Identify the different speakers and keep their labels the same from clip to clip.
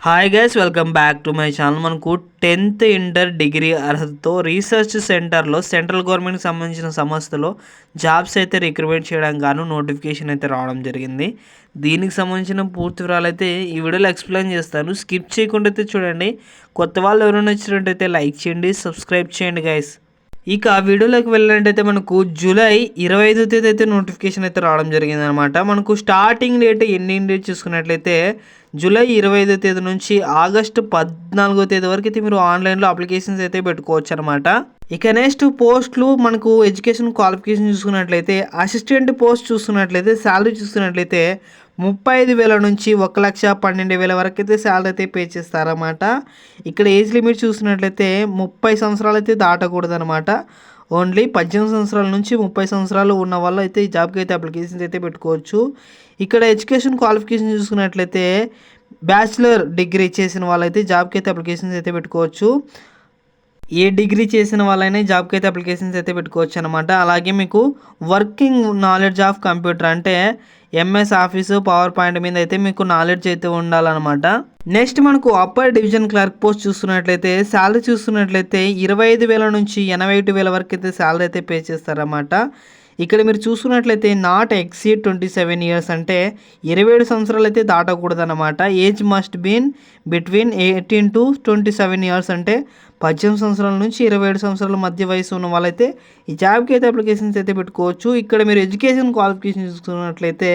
Speaker 1: Hi guys, welcome back to my channel. మనకు 10th inter degree అర్హతతో research సెంటర్లో central గవర్నమెంట్కి సంబంధించిన సంస్థలో జాబ్స్ అయితే రిక్రూట్మెంట్ చేయడం గాను నోటిఫికేషన్ అయితే రావడం జరిగింది. దీనికి సంబంధించిన పూర్తి వివరాలు అయితే ఈ వీడియోలో ఎక్స్ప్లెయిన్ చేస్తాను. స్కిప్ చేయకుండా అయితే చూడండి. కొత్త వాళ్ళు ఎవరైనా వచ్చినట్టయితే లైక్ చేయండి, సబ్స్క్రైబ్ చేయండి గైస్. ఇక వీడియోలోకి వెళ్ళినట్టయితే మనకు జూలై 25వ తేదీ అయితే నోటిఫికేషన్ అయితే రావడం జరిగింది అనమాట. మనకు స్టార్టింగ్ డేట్ ఎండింగ్ డేట్ చూసుకున్నట్లయితే జూలై 25వ తేదీ నుంచి ఆగస్టు 14వ తేదీ వరకు అయితే మీరు ఆన్లైన్లో అప్లికేషన్స్ అయితే పెట్టుకోవచ్చు అనమాట. ఇక నెక్స్ట్ పోస్టులు మనకు ఎడ్యుకేషన్ క్వాలిఫికేషన్ చూసుకున్నట్లయితే అసిస్టెంట్ పోస్ట్ చూసుకున్నట్లయితే శాలరీ చూసుకున్నట్లయితే 35,000 నుంచి 1,12,000 వరకు అయితే శాలరీ అయితే పే చేస్తారన్నమాట. ఇక్కడ ఏజ్ లిమిట్ చూసినట్లయితే 30 సంవత్సరాలు అయితే దాటకూడదు అనమాట. ఓన్లీ 18 సంవత్సరాల నుంచి 30 సంవత్సరాలు ఉన్న వాళ్ళు అయితే ఈ జాబ్కి అయితే అప్లికేషన్స్ అయితే పెట్టుకోవచ్చు. ఇక్కడ ఎడ్యుకేషన్ క్వాలిఫికేషన్ చూసుకున్నట్లయితే బ్యాచిలర్ డిగ్రీ చేసిన వాళ్ళైతే జాబ్కి అయితే అప్లికేషన్స్ అయితే పెట్టుకోవచ్చు. ఏ డిగ్రీ చేసిన వాళ్ళైనా జాబ్కి అయితే అప్లికేషన్స్ అయితే పెట్టుకోవచ్చు అనమాట. అలాగే మీకు వర్కింగ్ నాలెడ్జ్ ఆఫ్ కంప్యూటర్ అంటే ఎంఎస్ ఆఫీసు, పవర్ పాయింట్ మీద అయితే మీకు నాలెడ్జ్ అయితే ఉండాలన్నమాట. నెక్స్ట్ మనకు అప్పర్ డివిజన్ క్లర్క్ పోస్ట్ చూస్తున్నట్లయితే శాలరీ చూస్తున్నట్లయితే 25,000 నుంచి 81,000 వరకు అయితే శాలరీ అయితే పే చేస్తారన్నమాట. ఇక్కడ మీరు చూసుకున్నట్లయితే నాట్ ఎక్సీడ్ 27 ఇయర్స్ అంటే 27 సంవత్సరాలు అయితే దాటకూడదు అనమాట. Age must been between 18 to 27 years అంటే 18 సంవత్సరాల నుంచి 27 సంవత్సరాల మధ్య వయసు ఉన్న వాళ్ళైతే ఈ జాబ్కి అయితే అప్లికేషన్స్ అయితే పెట్టుకోవచ్చు. ఇక్కడ మీరు ఎడ్యుకేషన్ క్వాలిఫికేషన్ చూసుకున్నట్లయితే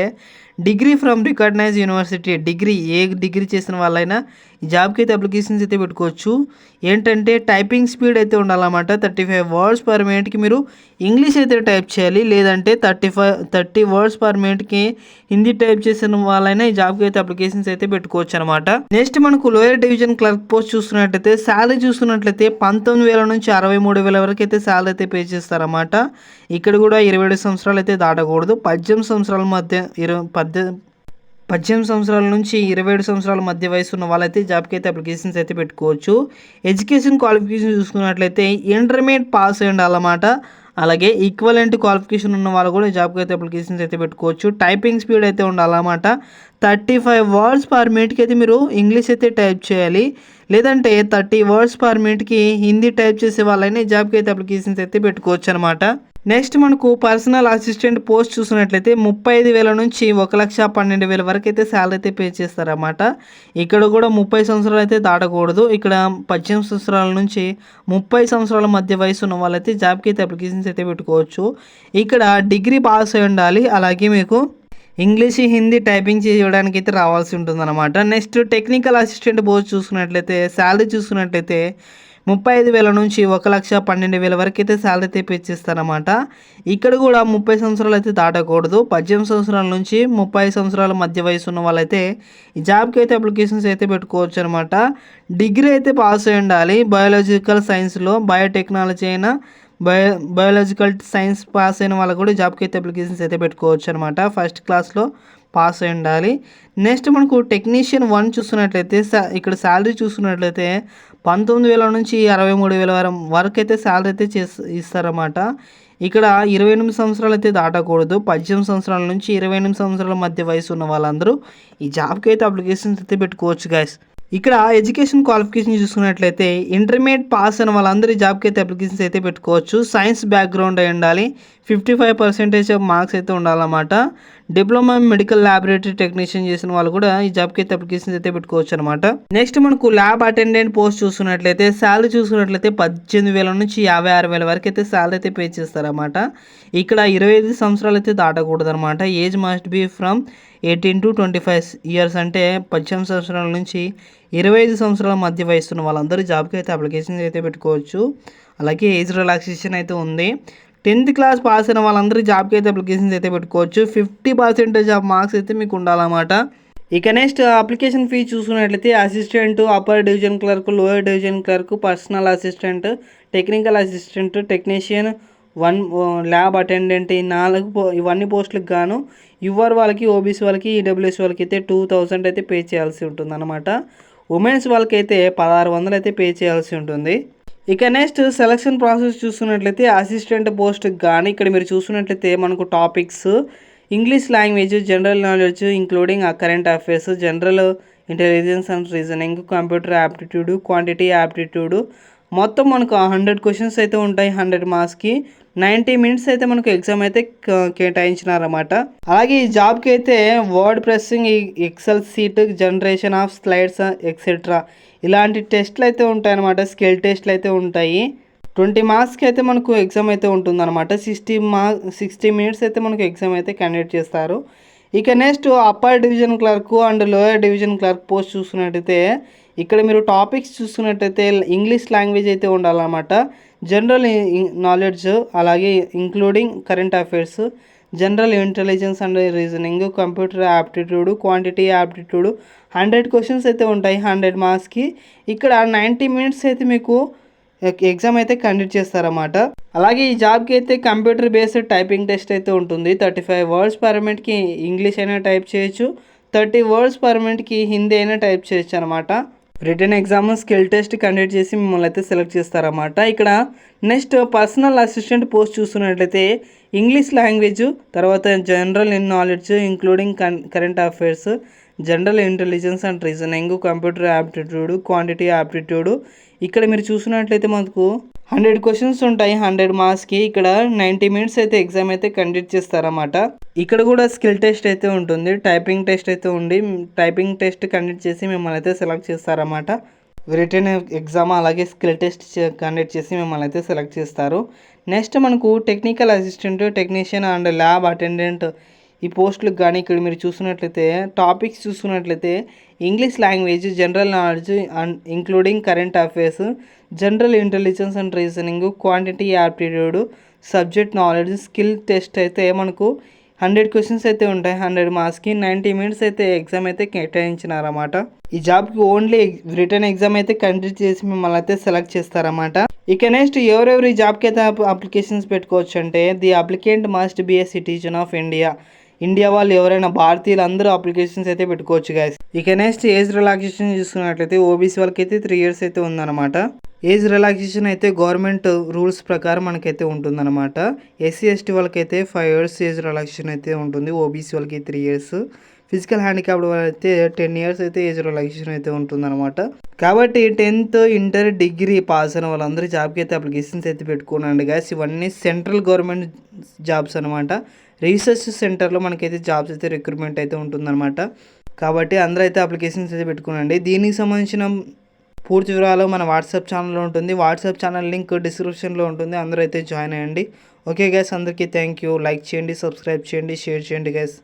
Speaker 1: డిగ్రీ ఫ్రమ్ రికగ్నైజ్ యూనివర్సిటీ, ఏ డిగ్రీ చేసిన వాళ్ళైనా ఈ జాబ్కి అయితే అప్లికేషన్స్ అయితే పెట్టుకోవచ్చు. ఏంటంటే టైపింగ్ స్పీడ్ అయితే ఉండాలన్నమాట. 35 వర్డ్స్ పర్ మినిట్కి మీరు ఇంగ్లీష్ అయితే టైప్ చేయాలి, లేదంటే 30 వర్డ్స్ పర్ మినిట్కి హిందీ టైప్ చేసిన వాళ్ళైనా ఈ జాబ్కి అయితే అప్లికేషన్స్ అయితే పెట్టుకోవచ్చు అనమాట. నెక్స్ట్ మనకు లోయర్ డివిజన్ క్లర్క్ పోస్ట్ చూస్తున్నట్లయితే శాలరీ చూస్తున్నట్లయితే 19,000 నుంచి 63,000 వరకు అయితే శాలరీ అయితే పే చేస్తారన్నమాట. ఇక్కడ కూడా 27 సంవత్సరాలు అయితే దాటకూడదు. 18 సంవత్సరాల మధ్య 18 సంవత్సరాల నుంచి 27 సంవత్సరాల మధ్య వయసు ఉన్న వాళ్ళైతే జాబ్కి అయితే అప్లికేషన్స్ అయితే పెట్టుకోవచ్చు. ఎడ్యుకేషన్ క్వాలిఫికేషన్ చూసుకున్నట్లయితే ఇంటర్మీడియట్ పాస్ అయ్యి ఉండాలన్నమాట. అలాగే ఈక్వలెంట్ క్వాలిఫికేషన్ ఉన్న వాళ్ళు కూడా జాబ్కి అయితే అప్లికేషన్స్ అయితే పెట్టుకోవచ్చు. టైపింగ్ స్పీడ్ అయితే ఉండాలన్నమాట. 35 వర్డ్స్ పర్ మినిట్కి అయితే మీరు ఇంగ్లీష్ అయితే టైప్ చేయాలి, లేదంటే 30 వర్డ్స్ పర్ మినిట్కి హిందీ టైప్ చేసే వాళ్ళైనా జాబ్కి అయితే అప్లికేషన్స్ అయితే పెట్టుకోవచ్చు అనమాట. నెక్స్ట్ మనకు పర్సనల్ అసిస్టెంట్ పోస్ట్ చూసినట్లయితే 35,000 నుంచి 1,12,000 వరకు అయితే శాలరీ అయితే పే చేస్తారన్నమాట. ఇక్కడ కూడా 30 సంవత్సరాలు అయితే దాటకూడదు. ఇక్కడ 18 సంవత్సరాల నుంచి 30 సంవత్సరాల మధ్య వయసు ఉన్న వాళ్ళైతే జాబ్కి అయితే అప్లికేషన్స్ అయితే పెట్టుకోవచ్చు. ఇక్కడ డిగ్రీ పాస్ అయి ఉండాలి, అలాగే మీకు ఇంగ్లీష్, హిందీ టైపింగ్ చేయడానికి అయితే రావాల్సి ఉంటుందన్నమాట. నెక్స్ట్ టెక్నికల్ అసిస్టెంట్ పోస్ట్ చూసుకున్నట్లయితే శాలరీ చూసుకున్నట్లయితే 35,000 నుంచి 1,12,000 వరకు అయితే శాలరీ అయితే పే చేస్తారన్నమాట. ఇక్కడ కూడా 30 సంవత్సరాలు అయితే దాటకూడదు. 18 సంవత్సరాల నుంచి 30 సంవత్సరాల మధ్య వయసు ఉన్న వాళ్ళైతే ఈ జాబ్కి అయితే అప్లికేషన్స్ అయితే పెట్టుకోవచ్చు అనమాట. డిగ్రీ అయితే పాస్ అయి ఉండాలి. బయాలజికల్ సైన్స్లో బయోటెక్నాలజీ అయినా బయాలజికల్ సైన్స్ పాస్ అయిన వాళ్ళు కూడా జాబ్కి అయితే అప్లికేషన్స్ అయితే పెట్టుకోవచ్చు అనమాట. ఫస్ట్ క్లాస్లో పాస్ అయి ఉండాలి. నెక్స్ట్ మనకు టెక్నీషియన్ 1 చూస్తున్నట్లయితే ఇక్కడ శాలరీ చూసుకున్నట్లయితే 19,000 నుంచి 63,000 వరకు అయితే శాలరీ అయితే ఇస్తారన్నమాట. ఇక్కడ 28 సంవత్సరాలు అయితే దాటకూడదు. 18 సంవత్సరాల నుంచి 28 సంవత్సరాల మధ్య వయసు ఉన్న వాళ్ళందరూ ఈ జాబ్కి అయితే అప్లికేషన్స్ అయితే పెట్టుకోవచ్చు గైస్. ఇక్కడ ఎడ్యుకేషన్ క్వాలిఫికేషన్ చూసుకున్నట్లయితే ఇంటర్మీడియట్ పాస్ అయిన వాళ్ళందరూ ఈ జాబ్కి అయితే అప్లికేషన్స్ అయితే పెట్టుకోవచ్చు. సైన్స్ బ్యాక్గ్రౌండ్ అయి ఉండాలి. 55% మార్క్స్ అయితే ఉండాలన్నమాట. డిప్లొమా మెడికల్ ల్యాబొరేటరీ టెక్నీషియన్ చేసిన వాళ్ళు కూడా ఈ జాబ్కి అయితే అప్లికేషన్స్ అయితే పెట్టుకోవచ్చు అనమాట. నెక్స్ట్ మనకు ల్యాబ్ అటెండెంట్ పోస్ట్ చూసుకున్నట్లయితే శాలరీ చూసుకున్నట్లయితే 18,000 నుంచి 56,000 వరకు అయితే శాలరీ అయితే పే చేస్తారన్నమాట. ఇక్కడ 25 సంవత్సరాలు అయితే దాటకూడదు అనమాట. Age must be from 18 to 25 years అంటే 18 సంవత్సరాల నుంచి 25 సంవత్సరాల మధ్య వయసు ఉన్న వాళ్ళందరూ జాబ్కి అయితే అప్లికేషన్స్ అయితే పెట్టుకోవచ్చు. అలాగే ఏజ్ రిలాక్సేషన్ అయితే ఉంది. 10th క్లాస్ పాస్ అయిన వాళ్ళందరూ జాబ్కి అయితే అప్లికేషన్స్ అయితే పెట్టుకోవచ్చు. 50% ఆఫ్ మార్క్స్ అయితే మీకు ఉండాలన్నమాట. ఇక నెక్స్ట్ అప్లికేషన్ ఫీ చూసుకున్నట్లయితే assistant, upper division clerk, lower division clerk, personal assistant, technical assistant, technician 1, lab attendant, ఇవన్నీ పోస్టులకు గాను యువర్ వాళ్ళకి, ఓబీసీ వాళ్ళకి, ఈడబ్ల్యూఎస్ వాళ్ళకి అయితే 2,000 అయితే పే చేయాల్సి ఉంటుంది అనమాట. ఉమెన్స్ వాళ్ళకి అయితే 1,600 అయితే పే చేయాల్సి ఉంటుంది. ఇక నెక్స్ట్ సెలక్షన్ ప్రాసెస్ చూసుకున్నట్లయితే అసిస్టెంట్ పోస్ట్కి కానీ ఇక్కడ మీరు చూసుకున్నట్లయితే మనకు topics English language, general knowledge including current affairs, general intelligence and reasoning, computer aptitude, quantity aptitude, మొత్తం మనకు 100 క్వశ్చన్స్ అయితే ఉంటాయి 100 మార్క్స్కి. 90 మినిట్స్ అయితే మనకు ఎగ్జామ్ అయితే కేటాయించినారన్నమాట. అలాగే ఈ జాబ్కి అయితే word processing, Excel sheet, generation of slides etcetera ఇలాంటి టెస్ట్లు అయితే ఉంటాయన్నమాట. స్కిల్ టెస్ట్లు అయితే ఉంటాయి. 20 మార్క్స్కి అయితే మనకు ఎగ్జామ్ అయితే ఉంటుందన్నమాట. 60 మినిట్స్ అయితే మనకు ఎగ్జామ్ అయితే కండక్ట్ చేస్తారు. ఇక next upper division clerk and lower division clerk post చూసుకున్నట్టయితే ఇక్కడ మీరు టాపిక్స్ చూసుకున్నట్టయితే ఇంగ్లీష్ లాంగ్వేజ్ అయితే ఉండాలన్నమాట. జనరల్ నాలెడ్జ్, అలాగే including current affairs, general intelligence and reasoning, computer aptitude, quantity aptitude 100 questions అయితే ఉంటాయి 100 మార్క్స్కి. ఇక్కడ 90 మినిట్స్ అయితే మీకు ఎగ్జామ్ అయితే కండక్ట్ చేస్తారన్నమాట. అలాగే ఈ జాబ్కి అయితే కంప్యూటర్ బేస్డ్ టైపింగ్ టెస్ట్ అయితే ఉంటుంది. 35 వర్డ్స్ పర్ మినిట్కి ఇంగ్లీష్ అయినా టైప్ చేయొచ్చు, 30 వర్డ్స్ పర్ మినిట్కి హిందీ అయినా టైప్ చేయొచ్చు అనమాట. Return exam, skill test conduct చేసి మిమ్మల్ని అయితే సెలెక్ట్ చేస్తారన్నమాట. ఇక్కడ నెక్స్ట్ పర్సనల్ అసిస్టెంట్ పోస్ట్ చూస్తున్నట్లయితే ఇంగ్లీష్ లాంగ్వేజ్, తర్వాత general knowledge including current affairs, general intelligence and reasoning, computer aptitude, quantity aptitude. ఇక్కడ మీరు చూసినట్లయితే మనకు 100 క్వశ్చన్స్ ఉంటాయి 100 మార్క్స్కి. ఇక్కడ 90 మినిట్స్ అయితే ఎగ్జామ్ అయితే కండక్ట్ చేస్తారన్నమాట. ఇక్కడ కూడా స్కిల్ టెస్ట్ అయితే ఉంటుంది, టైపింగ్ టెస్ట్ అయితే ఉండి టైపింగ్ టెస్ట్ కండక్ట్ చేసి మిమ్మల్ని అయితే సెలెక్ట్ చేస్తారన్నమాట. రిటర్న్ ఎగ్జామ్ అలాగే స్కిల్ టెస్ట్ కండక్ట్ చేసి మిమ్మల్ని అయితే సెలెక్ట్ చేస్తారు. నెక్స్ట్ మనకు technical assistant, technician and lab attendant ఈ పోస్టులకు కానీ ఇక్కడ మీరు చూసుకున్నట్లయితే టాపిక్స్ చూసుకున్నట్లయితే English language, general knowledge and including current affairs, general intelligence and reasoning, quantity aptitude, subject knowledge, skill test అయితే మనకు 100 క్వశ్చన్స్ అయితే ఉంటాయి 100 మార్క్స్కి. 90 మినిట్స్ అయితే ఎగ్జామ్ అయితే కేటాయించినారన్నమాట. ఈ జాబ్కి ఓన్లీ రిటర్న్ ఎగ్జామ్ అయితే కండక్ట్ చేసి మిమ్మల్ని అయితే సెలెక్ట్ చేస్తారన్నమాట. ఇక నెక్స్ట్ ఎవరెవరు ఈ జాబ్కి అయితే అప్లికేషన్స్ పెట్టుకోవచ్చు అంటే the applicant must be A citizen of India వాళ్ళు ఎవరైనా భారతీయులు అందరూ అప్లికేషన్స్ అయితే పెట్టుకోవచ్చు గైస్. ఇక నెక్స్ట్ ఏజ్ రిలాక్సేషన్ చూసుకున్నట్లయితే ఓబీసీ వాళ్ళకి అయితే 3 years అయితే ఉందన్నమాట. ఏజ్ రిలాక్సేషన్ అయితే గవర్నమెంట్ రూల్స్ ప్రకారం మనకైతే ఉంటుందన్నమాట. ఎస్సీ ఎస్టీ వాళ్ళకైతే 5 years ఏజ్ రిలాక్సేషన్ అయితే ఉంటుంది. ఓబీసీ వాళ్ళకి 3 years, ఫిజికల్ హ్యాండిక్యాప్డ్ వాళ్ళైతే 10 years అయితే ఏజ్ రిలాక్సేషన్ అయితే ఉంటుందన్నమాట. కాబట్టి 10th, ఇంటర్, డిగ్రీ పాస్ అయిన వాళ్ళందరూ జాబ్కి అయితే అప్లికేషన్స్ అయితే పెట్టుకున్నాండి గైస్. ఇవన్నీ సెంట్రల్ గవర్నమెంట్ జాబ్స్ అనమాట. రీసెర్చ్ సెంటర్లో మనకైతే జాబ్స్ అయితే రిక్రూట్మెంట్ అయితే ఉంటుందన్నమాట. కాబట్టి అందరూ అయితే అప్లికేషన్స్ అయితే పెట్టుకునండి. దీనికి సంబంధించిన పూర్తి వివరాలు మన వాట్సాప్ ఛానల్లో ఉంటుంది. వాట్సాప్ ఛానల్ లింక్ డిస్క్రిప్షన్లో ఉంటుంది. అందరూ అయితే జాయిన్ అయ్యండి. ఓకే గైస్, అందరికీ థ్యాంక్ యూ. లైక్ చేయండి, సబ్స్క్రైబ్ చేయండి, షేర్ చేయండి గైస్.